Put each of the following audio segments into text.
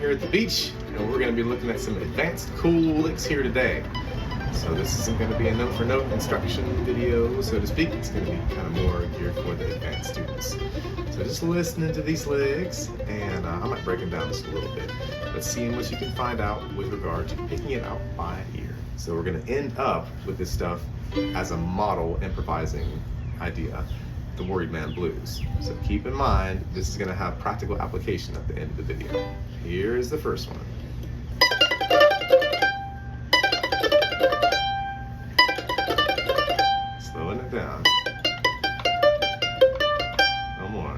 here at the beach, and we're going to be looking at some advanced cool licks here today. So this isn't going to be a note-for-note instruction video, so to speak. It's going to be kind of more geared for the advanced students. So just listening to these licks, and I might break them down just a little bit, but seeing what you can find out with regard to picking it out by ear. So we're going to end up with this stuff as a model improvising idea, the Worried Man Blues. So keep in mind, this is going to have practical application at the end of the video. Here's the first one. Slowing it down. No more.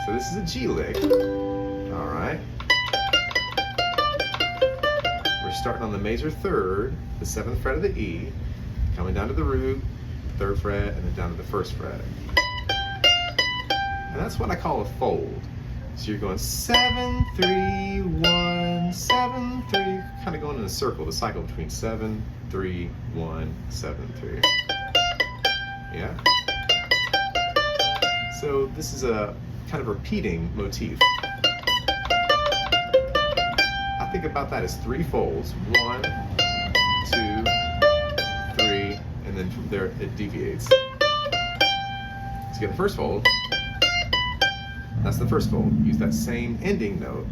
So this is a G lick. All right. We're starting on the major third, the 7th fret of the E, coming down to the root, 3rd fret, and then down to the 1st fret. And that's what I call a fold. So you're going 7, 3, 1, 7, 3, kind of going in a circle, the cycle between 7, 3, 1, 7, 3. Yeah? So this is a kind of repeating motif. I think about that as 3 folds. 1, 2, 3, and then from there it deviates. So you get the first fold. That's the first fold. Use that same ending note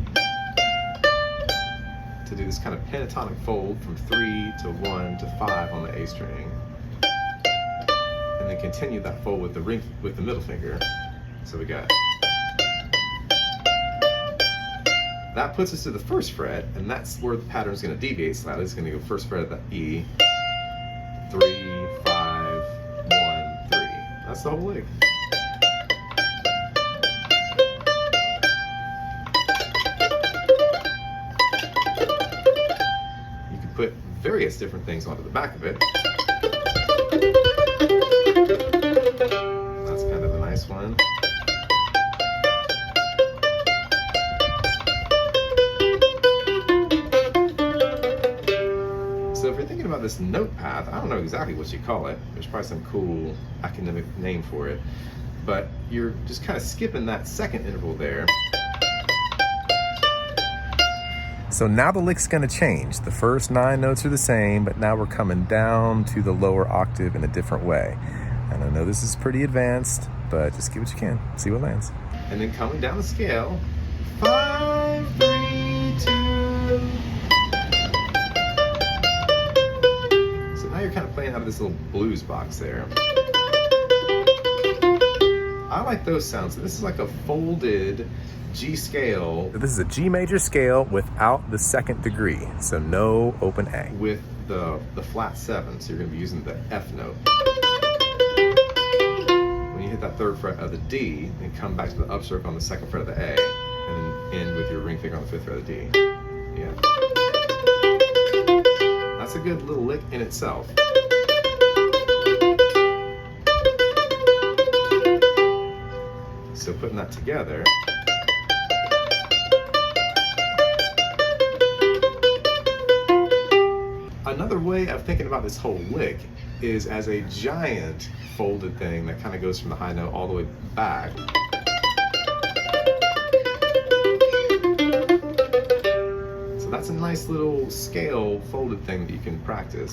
to do this kind of pentatonic fold from 3 to 1 to 5 on the A string, and then continue that fold with the middle finger. So we got that puts us to the 1st fret, and that's where the pattern is going to deviate slightly. It's going to go 1st fret of the E, 3, 5, 1, 3. That's the whole lick. You can put various different things onto the back of it. That's kind of a nice one. So if you're thinking about this note path, I don't know exactly what you call it. There's probably some cool academic name for it. But you're just kind of skipping that second interval there. So now the lick's going to change. The first 9 notes are the same, but now we're coming down to the lower octave in a different way. And I know this is pretty advanced, but just give what you can. See what lands. And then coming down the scale, 5, 3, 2. Now you're kind of playing out of this little blues box there. I like those sounds. This is like a folded G scale. This is a G major scale without the 2nd degree, so no open A. With the flat 7, so you're going to be using the F note. When you hit that 3rd fret of the D, then come back to the upstroke on the 2nd fret of the A, and then end with your ring finger on the 5th fret of the D. Yeah. That's a good little lick in itself. So putting that together, another way of thinking about this whole lick is as a giant folded thing that kind of goes from the high note all the way back. So that's a nice little scale folded thing that you can practice.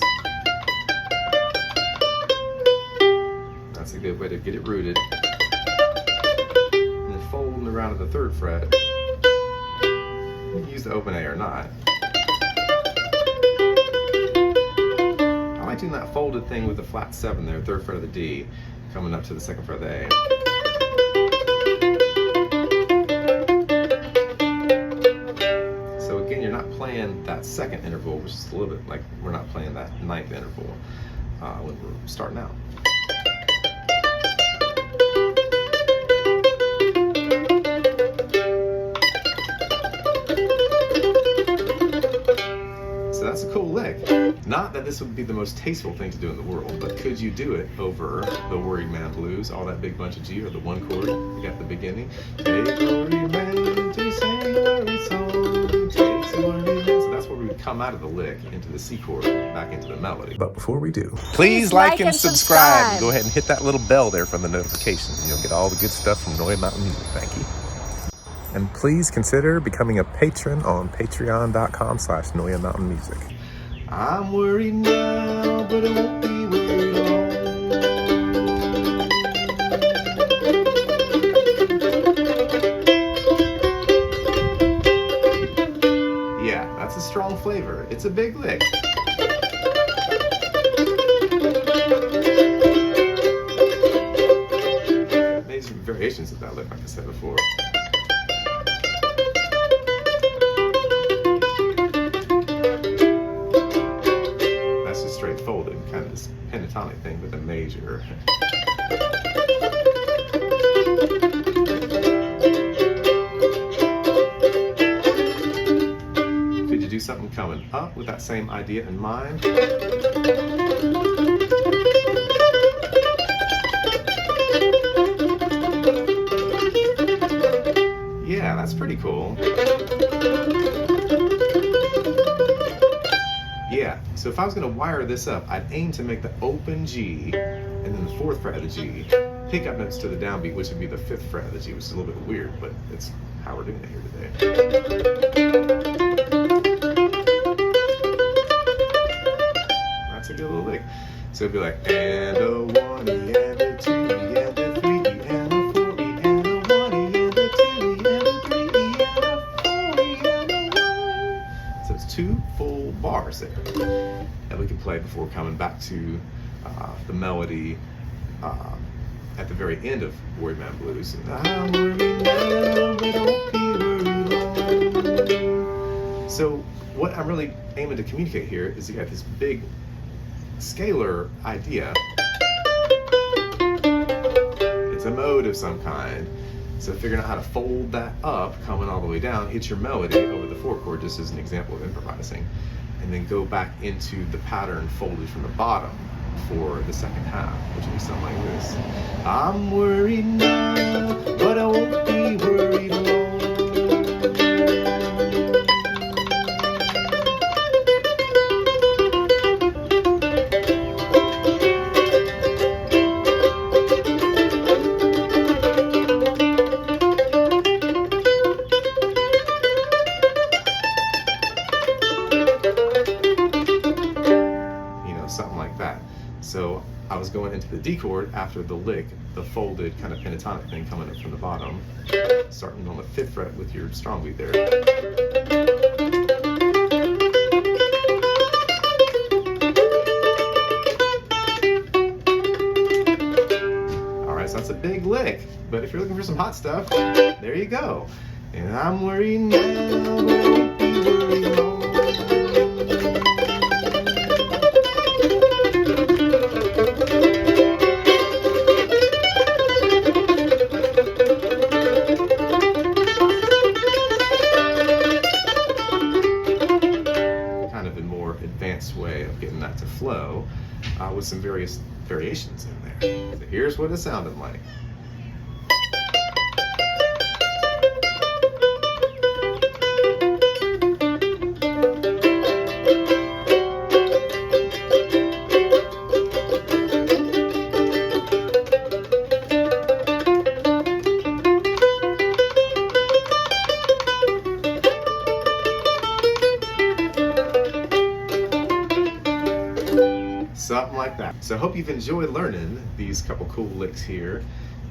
That's a good way to get it rooted. And then folding around to the 3rd fret. You can use the open A or not. I like doing that folded thing with the flat 7 there, 3rd fret of the D, coming up to the 2nd fret of the A. You're not playing that 2nd interval, which is a little bit like we're not playing that 9th interval when we're starting out. So that's a cool lick. Not that this would be the most tasteful thing to do in the world, but could you do it over the Worried Man Blues, all that big bunch of G, or the 1 chord you got at the beginning? Hey, worried man, to sing a worried song. So that's where we would come out of the lick into the C chord, back into the melody. But before we do, please like and subscribe. And go ahead and hit that little bell there for the notifications, and you'll get all the good stuff from Noya Mountain Music. Thank you. And please consider becoming a patron on patreon.com/Noya Mountain Music. I'm worried now, but I won't be worried long. Yeah, that's a strong flavor. It's a big lick. Maybe some variations of that lick, like I said before. That's just straight folded, kind of this pentatonic thing with a major. Could you do something coming up with that same idea in mind? Yeah, that's pretty cool. Yeah, so if I was going to wire this up, I'd aim to make the open G and then the 4th fret of the G pick up notes to the downbeat, which would be the 5th fret of the G, which is a little bit weird, but it's how we're doing it here today. That's a good little lick. So it'd be like, and a 1 and a 2 and a 3 and a 4 and a 1 and a 2 and a 3 and a 4 and a 1. So it's 2 full bars there that we can play before coming back to the melody at the very end of Worried Man Blues. I'm worried now, but don't be worried long. So what I'm really aiming to communicate here is you got this big scalar idea. It's a mode of some kind. So figuring out how to fold that up, coming all the way down, hit your melody over the 4 chord, just as an example of improvising, and then go back into the pattern folded from the bottom for the second half, which will be something like this. I'm worried now, but I won't be worried long. Something like that. So I was going into the D chord after the lick, the folded kind of pentatonic thing coming up from the bottom, starting on the 5th fret with your strong beat there. Alright, so that's a big lick, but if you're looking for some hot stuff, there you go. And I'm worried now, but I won't be worried long. Advanced way of getting that to flow with some various variations in there. So here's what it sounded like. Something like that. So I hope you've enjoyed learning these couple cool licks here.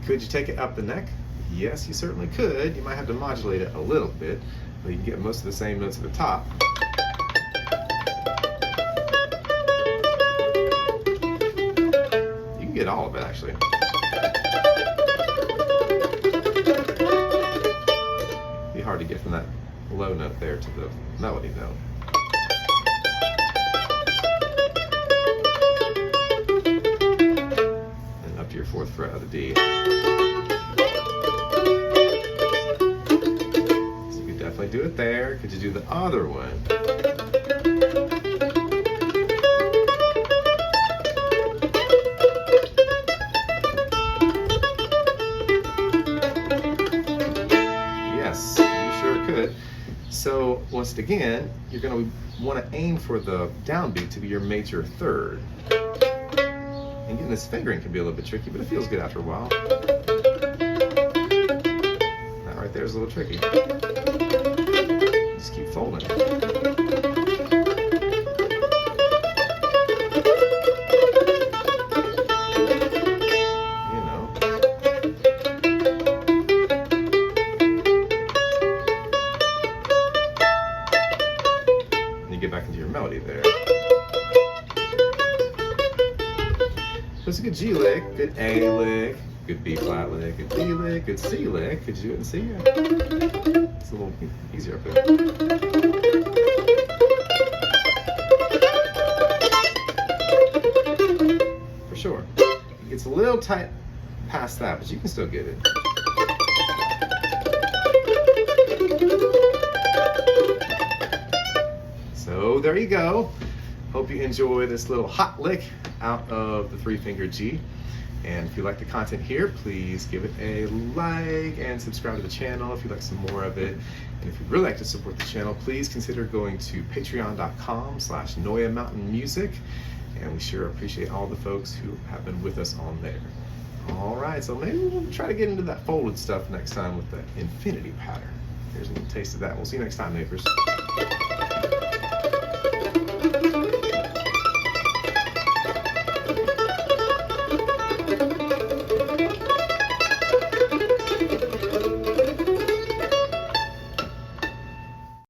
Could you take it up the neck? Yes, you certainly could. You might have to modulate it a little bit, but you can get most of the same notes at the top. You can get all of it, actually. It'd be hard to get from that low note there to the melody note. To your 4th fret of the D. So you could definitely do it there. Could you do the other one? Yes, you sure could. So once again, you're going to want to aim for the downbeat to be your major 3rd. And getting this fingering can be a little bit tricky, but it feels good after a while. That right there is a little tricky. Just keep folding. Get back into your melody there. That's a good G lick, good A lick, good B flat lick, good D lick, good C lick. Could you do it in C? It's a little easier up there. For sure. It gets a little tight past that, but you can still get it. So there you go. Hope you enjoy this little hot lick out of the 3-finger G. And if you like the content here, please give it a like and subscribe to the channel if you'd like some more of it. And if you'd really like to support the channel, please consider going to patreon.com/Noya Mountain Music. And we sure appreciate all the folks who have been with us on there. All right, so maybe we'll try to get into that folded stuff next time with the infinity pattern. Here's a little taste of that. We'll see you next time, makers.